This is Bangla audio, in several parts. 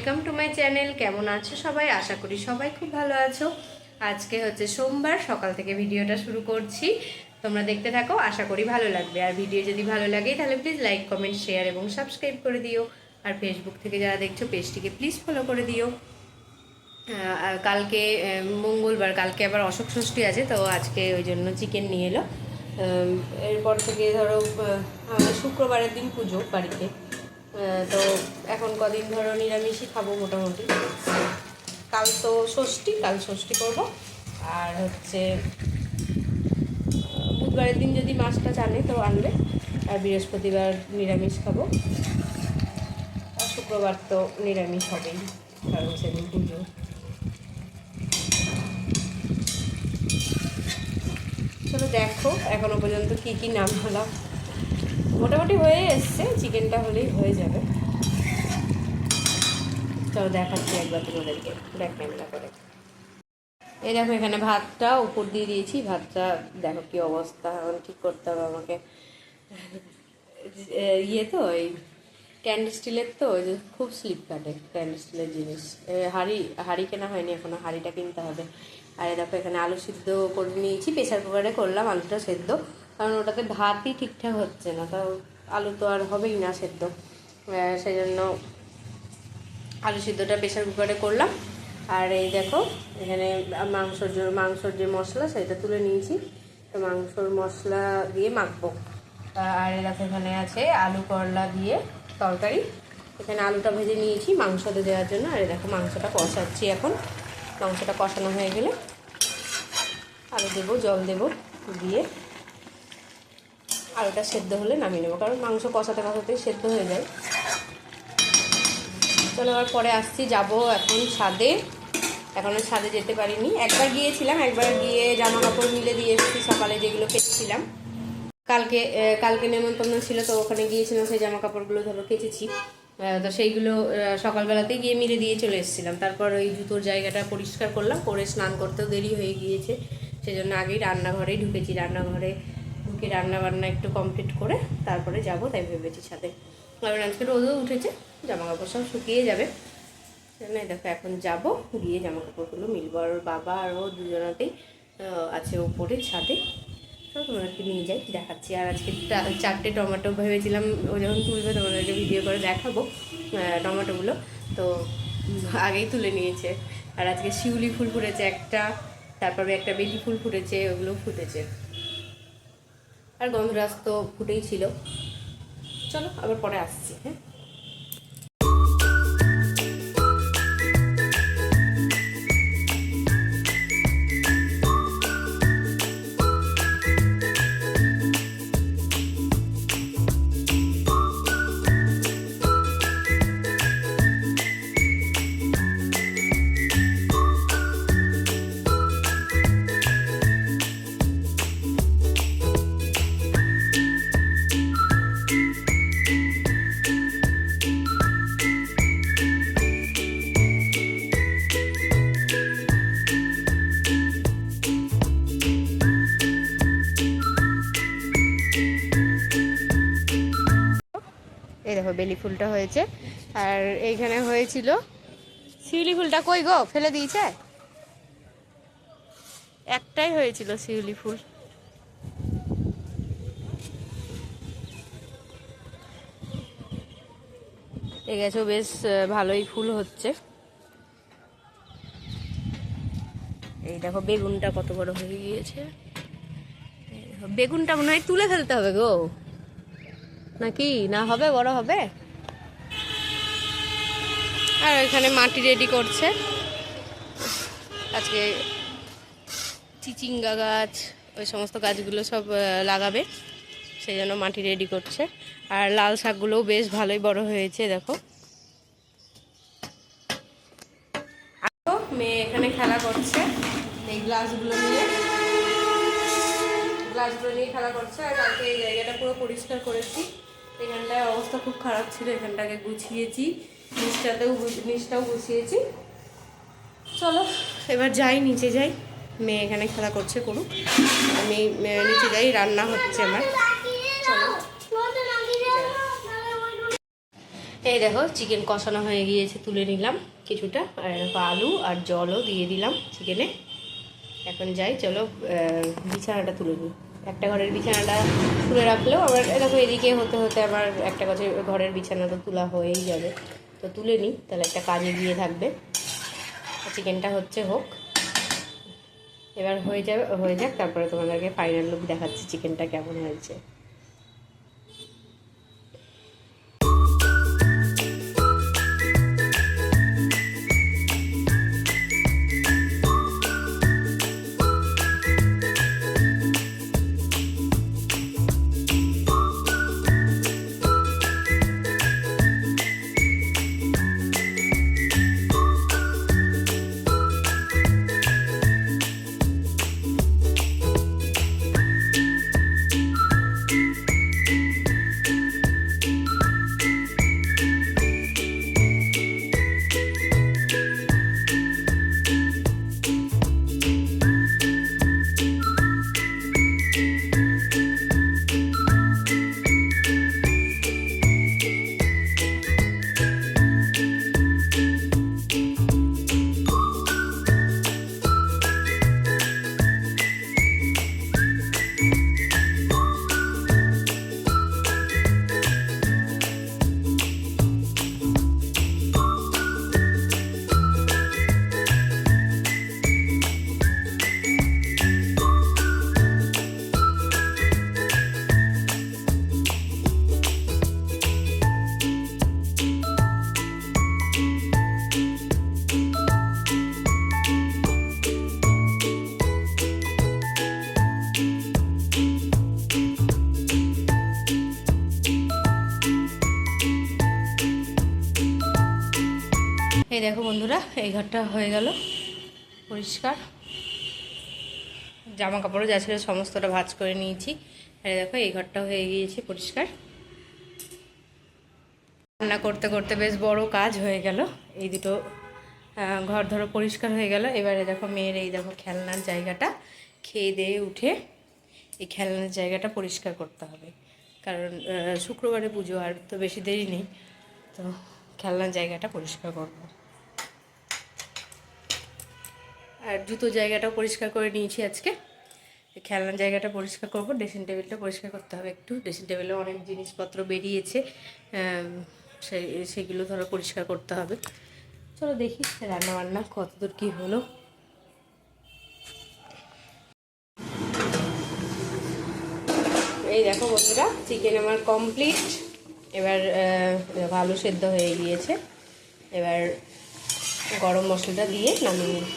Welcome to my channel. কেমন আছো সবাই? আশা করি সবাই খুব ভালো আছো। আজকে হচ্ছে সোমবার, সকাল থেকে ভিডিওটা শুরু করছি। তোমরা দেখতে থাকো, আশা করি ভালো লাগবে। আর ভিডিও যদি ভালো লাগে তাহলে প্লিজ লাইক, কমেন্ট, শেয়ার এবং সাবস্ক্রাইব করে দিও। আর ফেসবুক থেকে যারা দেখছো পেজটিকে প্লিজ ফলো করে দিও। আর কালকে মঙ্গলবার, কালকে আবার অশোক ষষ্ঠী আছে, তো আজকে ওই জন্য চিকেন নিয়ে এলো। এরপর থেকে ধরো আমাদের শুক্রবারের দিন পুজো বাড়িতে, তো এখন কদিন ধরো নিরামিষই খাবো মোটামুটি। কাল তো ষষ্ঠী, কাল ষষ্ঠী করবো। আর হচ্ছে বুধবারের দিন যদি মাছটা আনে তো আনবে, আর বৃহস্পতিবার নিরামিষ খাবো, আর শুক্রবার তো নিরামিষ হবেই, কারণ সেদিন পুজো। চলো দেখো এখনো পর্যন্ত কী কী নাম হলাম, মোটামুটি হয়ে এসছে, চিকেনটা হলেই হয়ে যাবে। চলো দেখাচ্ছি একবার তোমাদেরকে ব্যাক ক্যামেরা করে। এই দেখো এখানে ভাতটা উপর দিয়ে দিয়েছি, ভাতটা দেখো কি অবস্থা, এখন ঠিক করতে হবে আমাকে। ইয়ে তো এই স্ট্যান্ড স্টিলের, তো ওই যে খুব স্লিপ কাটে স্ট্যান্ড স্টিলের জিনিস। হাঁড়ি কেনা হয়নি এখনো, হাঁড়িটা কিনতে হবে। আর দেখো এখানে আলু সিদ্ধ করে নিয়েছি, প্রেশার কুকারে করলাম আলুটা সেদ্ধ, কারণ ওটাতে ভাতই ঠিকঠাক হচ্ছে না, তো আলু তো আর হবেই না সেদ্ধ, সেই জন্য আলু সিদ্ধটা প্রেশার কুকারে করলাম। আর এই দেখো এখানে মাংসর যে মশলা সেটা তুলে নিয়েছি, তো মাংসর মশলা দিয়ে মাখবো। আর দেখো এখানে আছে আলু করলা দিয়ে তরকারি, এখানে আলুটা ভেজে নিয়েছি মাংসতে দেওয়ার জন্য। আর দেখো মাংসটা কষাচ্ছি এখন, মাংসটা কষানো হয়ে গেলে আলু দেবো, জল দেবো, দিয়ে আলুটা সেদ্ধ হলে নামিয়ে নেবো, কারণ মাংস কষাতে কষাতেই সেদ্ধ হয়ে যায়। চলো আবার পরে আসছি, যাবো এখন ছাদে, এখনও ছাদে যেতে পারিনি। একবার গিয়েছিলাম, একবার গিয়ে জামা কাপড় মিলে দিয়ে এসেছি সকালে, যেগুলো কেচেছিলাম। কালকে নেমন্তন্ন ছিল, তো ওখানে গিয়েছিলাম, সেই জামা কাপড়গুলো ধরো কেচেছি, তো সেইগুলো সকালবেলাতেই গিয়ে মিলে দিয়ে চলে এসেছিলাম। তারপর ওই জুতোর জায়গাটা পরিষ্কার করলাম, করে স্নান করতেও দেরি হয়ে গিয়েছে, সেই জন্য আগেই রান্নাঘরেই ঢুকেছি। রান্নাঘরে ঢুকে রান্নাবান্না একটু কমপ্লিট করে তারপরে যাব, তাই ভেবেছি ছাদে। কারণ আজকে রোদও উঠেছে, জামা কাপড় সব শুকিয়ে যাবে। না দেখো এখন যাব, গিয়ে জামা কাপড়গুলো মিলবো। আর ওর বাবা আর ও দুজনাতেই আছে ওপরে ছাদে, তো তোমাদেরকে নিয়ে যাই, দেখাচ্ছি। আর আজকে 4টে টমেটো ভেবেছিলাম ও যখন তুলবে তোমাদেরকে ভিডিও করে দেখাবো টমেটোগুলো, তো আগেই তুলে নিয়েছে। আর আজকে শিউলি ফুল ফুটেছে একটা, তারপরে একটা বেলি ফুল ফুটেছে, ওগুলো ফুটেছে। আর গন্ধরাজ তো ফুটেই ছিল। চলো আবার পরে আসছি। হ্যাঁ, এই দেখো বেলি ফুলটা হয়েছে। আর এইখানে হয়েছিল শিউলি ফুলটা, কই গো ফেলে দিয়েছে? একটাই হয়েছিল শিউলি ফুল। এই গাছেও বেশ ভালোই ফুল হচ্ছে। এই দেখো বেগুনটা কত বড় হয়ে গিয়েছে, বেগুনটা মনে হয় তুলে ফেলতে হবে গো, নাকি না হবে, বড় হবে। আর এখানে মাটি রেডি করছে, আজকে চিচিঙ্গা গাছ ওই সমস্ত গাছগুলো সব লাগাবে, সেই জন্য মাটি রেডি করছে। আর লাল শাকগুলোও বেশ ভালোই বড় হয়েছে দেখো। মেয়ে এখানে খেলা করছে এই গ্লাসগুলো নিয়ে খেলা করছে। আর কালকে এই জায়গাটা পুরো পরিষ্কার করেছি, এখানটায় অবস্থা খুব খারাপ ছিল, এখানটাকে গুছিয়েছি, নিচটাও গুছিয়েছি। চলো এবার যাই, নিচে যাই, মেয়ে এখানে খেলা করছে করুক, আমি নিচে যাই, রান্না হচ্ছে আমার। চলো এই দেখো চিকেন কষানো হয়ে গিয়েছে, তুলে নিলাম কিছুটা, আর দেখো আলু আর জলও দিয়ে দিলাম চিকেনে। এখন যাই, চলো বিছানাটা তুলে নিই। একটা ঘরের বিছানাটা তুলে রাখলেও আবার দেখো এদিকে হতে হতে আবার একটা ঘরের বিছানা তো তোলা হয়েই যাবে। তো তুলে নিই, তাহলে একটা কাজে গিয়ে থাকবে। চিকেনটা হোক, এবার হয়ে যাক, তারপরে তোমাদেরকে ফাইনাল লুক দেখাচ্ছি চিকেনটা কেমন হয়েছে। এই দেখো বন্ধুরা, এই ঘরটা হয়ে গেল পরিষ্কার। জামা কাপড়ও যা ছিল সমস্তটা ভাঁজ করে নিয়েছি। আর দেখো এই ঘরটা হয়ে গিয়েছে পরিষ্কার। রান্না করতে করতে বেশ বড় কাজ হয়ে গেল। এই দুটো ঘর ধরো পরিষ্কার হয়ে গেল। এবারে দেখো মেয়ের এই দেখো খেলনার জায়গাটা, খেয়ে দিয়ে উঠে এই খেলনার জায়গাটা পরিষ্কার করতে হবে, কারণ শুক্রবারে পুজো, আর তো বেশি দেরি নেই। তো খেলনার জায়গাটা পরিষ্কার করব। আর জুতো জায়গাটাও পরিষ্কার করে নিয়েছি আজকে। খেলনার জায়গাটা পরিষ্কার করব, ড্রেসিং টেবিলটা পরিষ্কার করতে হবে একটু। ড্রেসিং টেবিলে অনেক জিনিসপত্র বেরিয়েছে, সেগুলো ধরো পরিষ্কার করতে হবে। চলো দেখি রান্নাবান্না কতদূর কী হলো। এই দেখো বন্ধুরা, চিকেন আমার কমপ্লিট। এবার আলু সেদ্ধ হয়ে গিয়েছে। এবার গরম মশলাটা দিয়ে নামিয়ে নিই।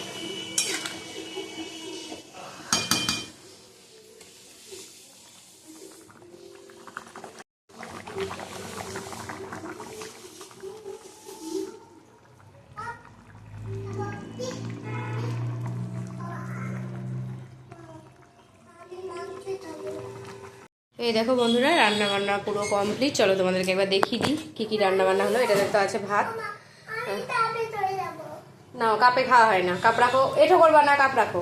এই দেখো বন্ধুরা, রান্না বান্না পুরো কমপ্লিট। চলো তোমাদেরকে এবার দেখিয়ে দিই কী কী রান্না বান্না হলো। এটাতে তো আছে ভাত। না, কাপে খাওয়া হয় না, কাপ রাখো। এঠো করবা না, কাপ রাখো।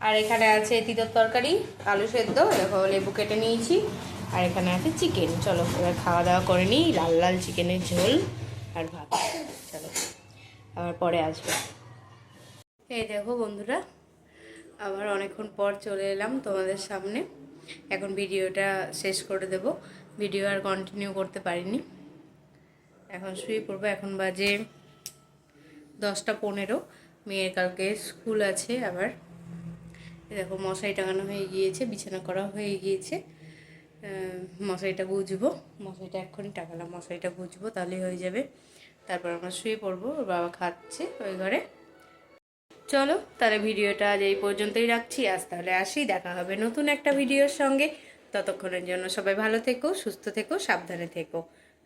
আর এখানে আছে তিতর তরকারি, আলু সেদ্ধ, দেখো লেবু কেটে নিয়েছি। আর এখানে আছে চিকেন। চলো এবার খাওয়া দাওয়া করে নিই। লাল লাল চিকেনের ঝোল আর ভাত। চলো আবার পরে আসবে। এই দেখো বন্ধুরা, আবার অনেকক্ষণ পর চলে এলাম তোমাদের সামনে। এখন ভিডিওটা শেষ করে দেব। ভিডিও আর কন্টিনিউ করতে পারিনি, এখন শুয়ে পড়বো। এখন বাজে 10টা 15। মেয়ের কালকে স্কুল আছে আবার। দেখো মশারি টাঙানো হয়ে গিয়েছে, বিছানা করা হয়ে গিয়েছে। মশারিটা গুজবো, মশারিটা এক্ষুনি টাঙালাম, মশারিটা গুজবো তাহলেই হয়ে যাবে। তারপর আমরা শুয়ে পড়বো। ওর বাবা খাচ্ছে ওই ঘরে। চলো তাহলে ভিডিওটা আজ এই পর্যন্তই রাখছি। আজ তাহলে আসি, দেখা হবে নতুন একটা ভিডিওর সঙ্গে। ততক্ষণের জন্য সবাই ভালো থেকো, সুস্থ থেকো, সাবধানে থেকো,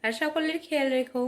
আর সকলের খেয়াল রেখো।